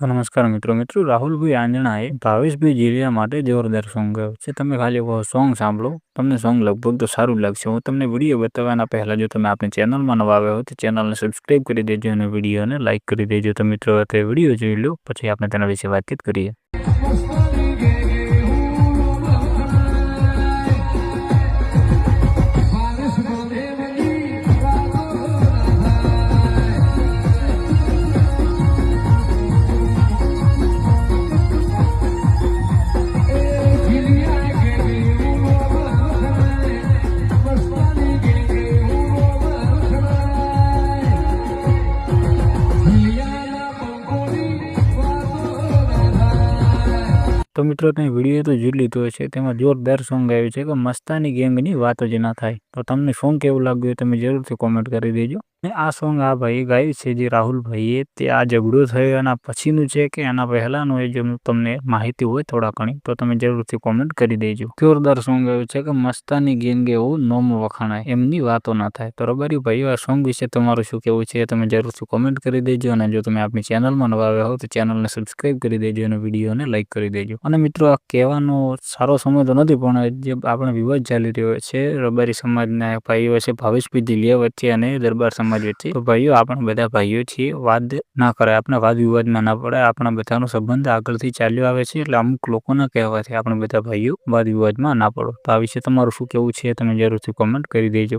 તો નમસ્કાર મિત્રો રાહુલભાઈ આંજણાએ ભાવેશભાઈ જીલિયા માટે જોરદાર સોંગ ગાયું છે। તમે ખાલી સોંગ સાંભળો, તમને સોંગ લગભગ તો સારું લાગશે। હું તમને વિડીયો બતાવવાના પહેલા જો તમે આપણી ચેનલમાં નવા આવ્યા હોય તો ચેનલને સબસ્ક્રાઈબ કરી દેજો અને વિડીયોને લાઇક કરી દેજો। તો મિત્રો તે વિડીયો જોઈ લો, પછી આપણે તેના વિશે વાતચીત કરીએ। તો મિત્રો તમે વિડીયો તો જોઈ લીધો હશે, તેમાં જોરદાર સોંગ આવ્યું છે કે મસ્તાની ગેંગની વાતો જ ના થાય। તો તમને સોંગ કેવું લાગ્યું તમે જરૂરથી કોમેન્ટ કરી દેજો। અને આ સોંગ આ ભાઈ ગાયું છે જે રાહુલભાઈએ, તે આ ઝઘડો થયો એના પછીનું છે કે એના પહેલાનું, એ જો તમને માહિતી હોય થોડા ઘણી તો તમે જરૂરથી કોમેન્ટ કરી દેજો। જોરદાર સોંગ આવ્યું છે કે મસ્તાની ગેંગે એવું નોમ વખાણાય, એમની વાતો ના થાય। તો રબારી ભાઈઓ, આ સોંગ વિશે તમારું શું કેવું છે તમે જરૂરથી કોમેન્ટ કરી દેજો। અને જો તમે આપણી ચેનલમાં નવા આવ્યા હો તો ચેનલને સબસ્ક્રાઈબ કરી દેજો અને વિડીયોને લાઇક કરી દેજો। અને મિત્રો આ કહેવાનો સારો સમય તો નથી, પણ જે આપણે વિવાદ ચાલી રહ્યો છે રબારી સમાજના ભાઈઓ છે, ભાવેશભાઈ જીલિયા વચ્ચે અને દરબાર સમાજ વચ્ચે, તો ભાઈઓ આપણે બધા ભાઈઓ છીએ, વાદ ના કરે, આપણે વાદ વિવાદમાં ના પડે। આપણા બધાનો સંબંધ આગળથી ચાલ્યો આવે છે, એટલે અમુક લોકોના કહેવાથી આપણે બધા ભાઈઓ વાદ વિવાદમાં ના પડો। તો આ વિશે તમારું શું કેવું છે તમે જરૂરથી કોમેન્ટ કરી દેજો।